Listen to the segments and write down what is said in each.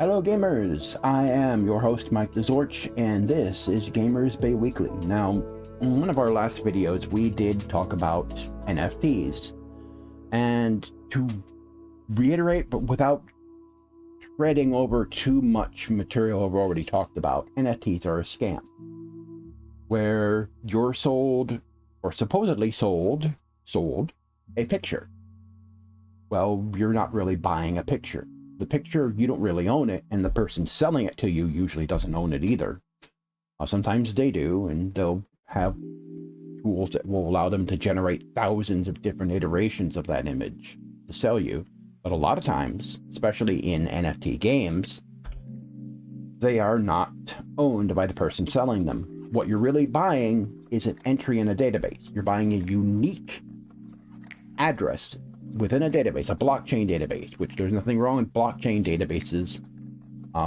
Hello gamers, I am your host Mike TheZorch, and this is Gamers Bay Weekly. Now, in one of our last videos we did talk about NFTs, and to reiterate, but without treading over too much material I've already talked about, NFTs are a scam, where you're sold, or supposedly sold a picture. Well, you're not really buying a picture. The picture, you don't really own it, and the person selling it to you usually doesn't own it either. Sometimes they do, and they'll have tools that will allow them to generate thousands of different iterations of that image to sell you. But a lot of times, especially in NFT games, they are not owned by the person selling them. What you're really buying is an entry in a database. You're buying a unique address within a database, a blockchain database, which there's nothing wrong with blockchain databases.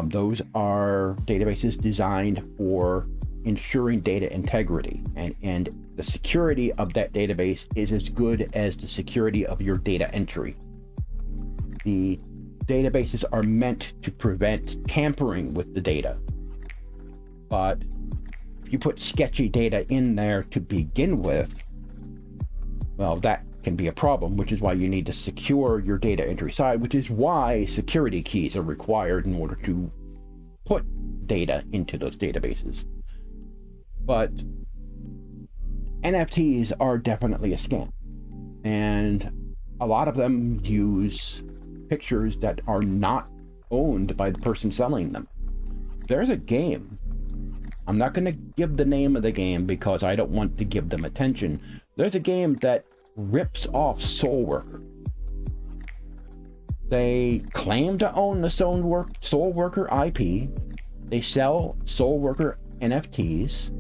Those are databases designed for ensuring data integrity, and the security of that database is as good as the security of your data entry. The databases are meant to prevent tampering with the data, but if you put sketchy data in there to begin with, well, that can be a problem, which is why you need to secure your data entry side, which is why security keys are required in order to put data into those databases. But NFTs are definitely a scam, and a lot of them use pictures that are not owned by the person selling them. There's a game, I'm not going to give the name of the game because I don't want to give them attention. There's a game that rips off Soul Worker. They claim to own the Soul Worker IP. They sell Soul Worker NFTs,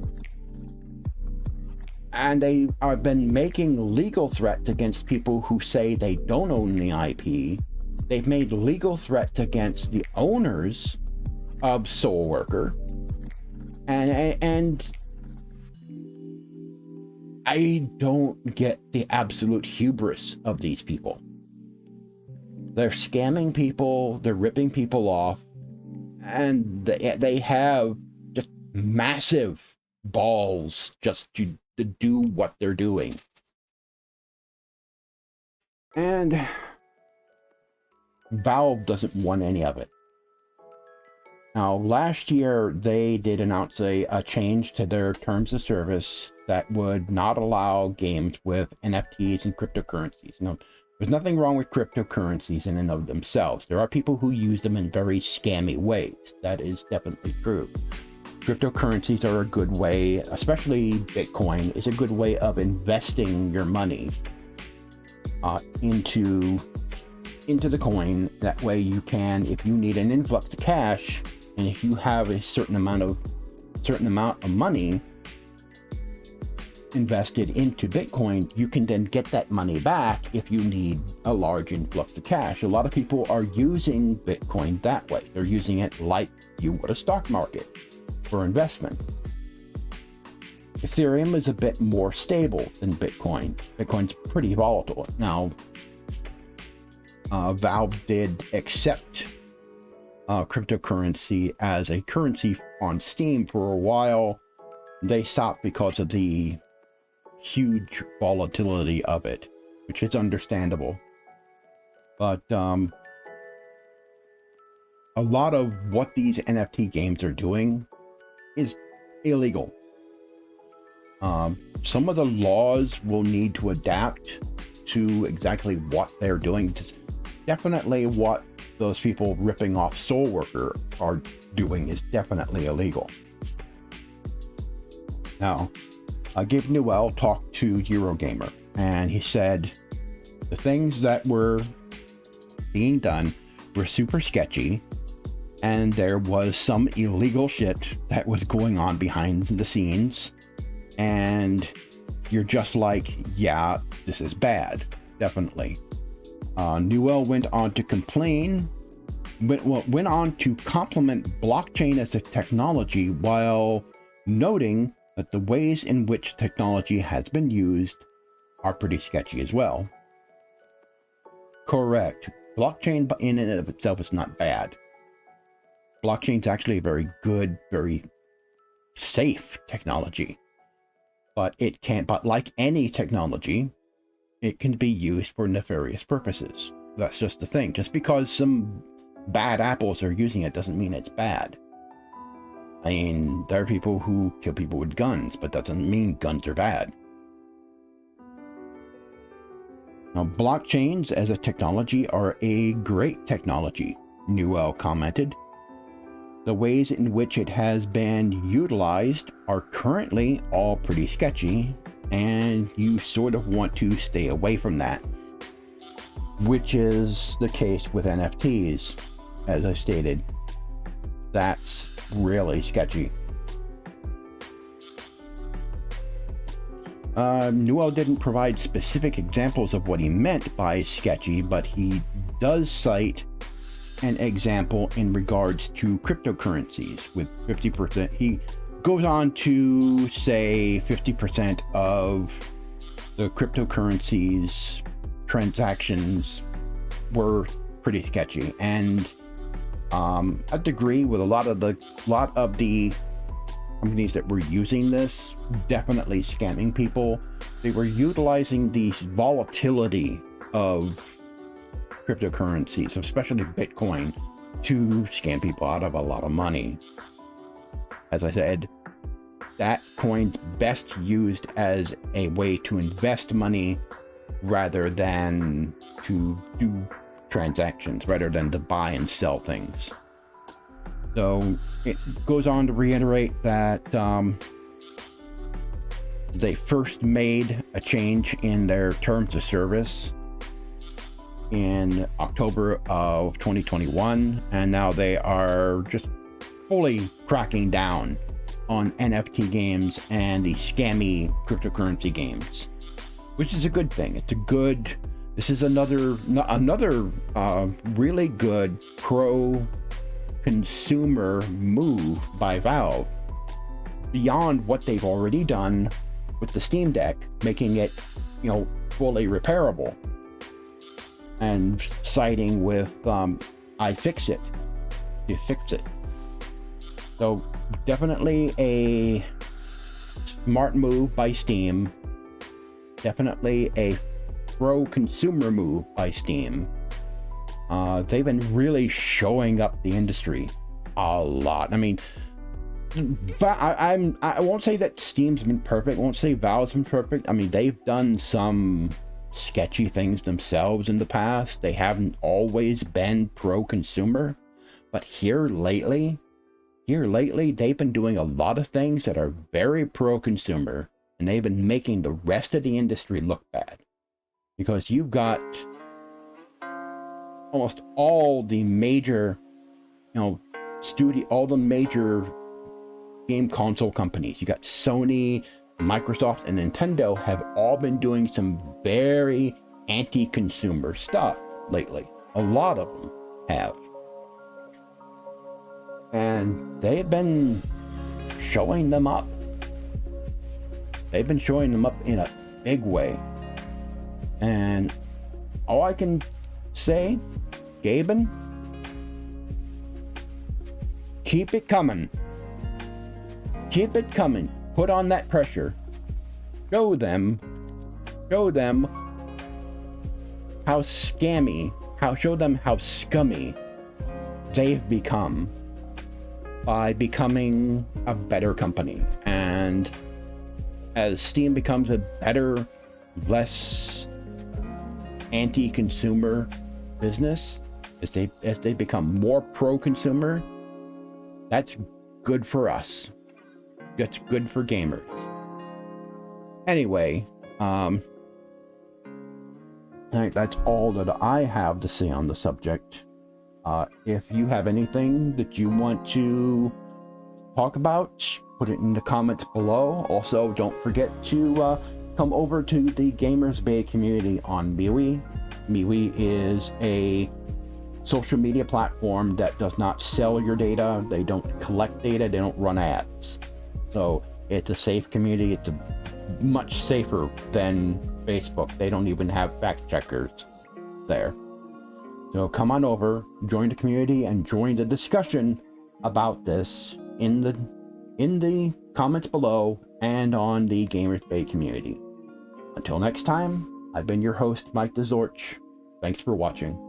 and they have been making legal threats against people who say they don't own the IP. They've made legal threats against the owners of Soul Worker, and I don't get the absolute hubris of these people. They're scamming people, they're ripping people off, and they have just massive balls just to do what they're doing. And Valve doesn't want any of it. Now, last year, they did announce a change to their terms of service that would not allow games with NFTs and cryptocurrencies. Now, there's nothing wrong with cryptocurrencies in and of themselves. There are people who use them in very scammy ways. That is definitely true. Cryptocurrencies are a good way, especially Bitcoin, is a good way of investing your money into the coin. That way you can, if you need an influx of cash, and if you have a certain amount of money invested into Bitcoin, you can then get that money back if you need a large influx of cash. A lot of people are using Bitcoin that way. They're using it like you would a stock market for investment. Ethereum is a bit more stable than Bitcoin. Bitcoin's pretty volatile. Now, Valve did accept cryptocurrency as a currency on Steam for a while. They stopped because of the huge volatility of it, which is understandable. But a lot of what these NFT games are doing is illegal. Some of the laws will need to adapt to exactly what they're doing. Definitely what those people ripping off Soul Worker are doing is definitely illegal. Now, Gabe Newell talked to Eurogamer, and he said the things that were being done were super sketchy, and there was some illegal shit that was going on behind the scenes, and you're just like, yeah, this is bad, definitely. Newell went on to went on to compliment blockchain as a technology while noting that the ways in which technology has been used are pretty sketchy as well. Correct. Blockchain in and of itself is not bad. blockchain's actually a very good, very safe technology. But it can't, but like any technology, it can be used for nefarious purposes. That's just the thing. Just because some bad apples are using it doesn't mean it's bad. I mean, there are people who kill people with guns, but that doesn't mean guns are bad. Now, blockchains as a technology are a great technology, Newell commented. The ways in which it has been utilized are currently all pretty sketchy, and you sort of want to stay away from that, which is the case with NFTs, as I stated. That's really sketchy. Newell didn't provide specific examples of what he meant by sketchy, but he does cite an example in regards to cryptocurrencies with 50%. He goes on to say 50% of the cryptocurrencies transactions were pretty sketchy, and I'd agree with a lot of the companies that were using this, definitely scamming people. They were utilizing the volatility of cryptocurrencies, especially Bitcoin, to scam people out of a lot of money. As I said, that coin's best used as a way to invest money rather than to do transactions, rather than to buy and sell things. So it goes on to reiterate that they first made a change in their terms of service in October of 2021, and now they are just fully cracking down on NFT games and the scammy cryptocurrency games, which is a good thing. This is another really good pro-consumer move by Valve, beyond what they've already done with the Steam Deck, making it, fully repairable, and siding with iFixit to fix it. So definitely a smart move by Steam. Definitely a pro-consumer move by Steam. They've been really showing up the industry a lot. I mean, I won't say that Steam's been perfect. I won't say Valve's been perfect. I mean, they've done some sketchy things themselves in the past. They haven't always been pro-consumer, but here lately, they've been doing a lot of things that are very pro-consumer, and they've been making the rest of the industry look bad. Because you've got almost all the major, all the major game console companies. You got Sony, Microsoft, and Nintendo have all been doing some very anti-consumer stuff lately. A lot of them have. And they've been showing them up. They've been showing them up in a big way. And all I can say, Gaben, keep it coming. Keep it coming. Put on that pressure. Show them how scammy, show them how scummy they've become by becoming a better company. And as Steam becomes a better, less anti-consumer business, as they become more pro-consumer, that's good for us. That's good for gamers. Anyway, that's all that I have to say on the subject. If you have anything that you want to talk about, put it in the comments below. Also, don't forget to come over to the Gamers Bay community on MeWe. MeWe is a social media platform that does not sell your data. They don't collect data. They don't run ads. So it's a safe community. It's much safer than Facebook. They don't even have fact checkers there. So come on over, join the community, and join the discussion about this in the comments below and on the Gamers Bay community. Until next time, I've been your host, Mike TheZorch. Thanks for watching.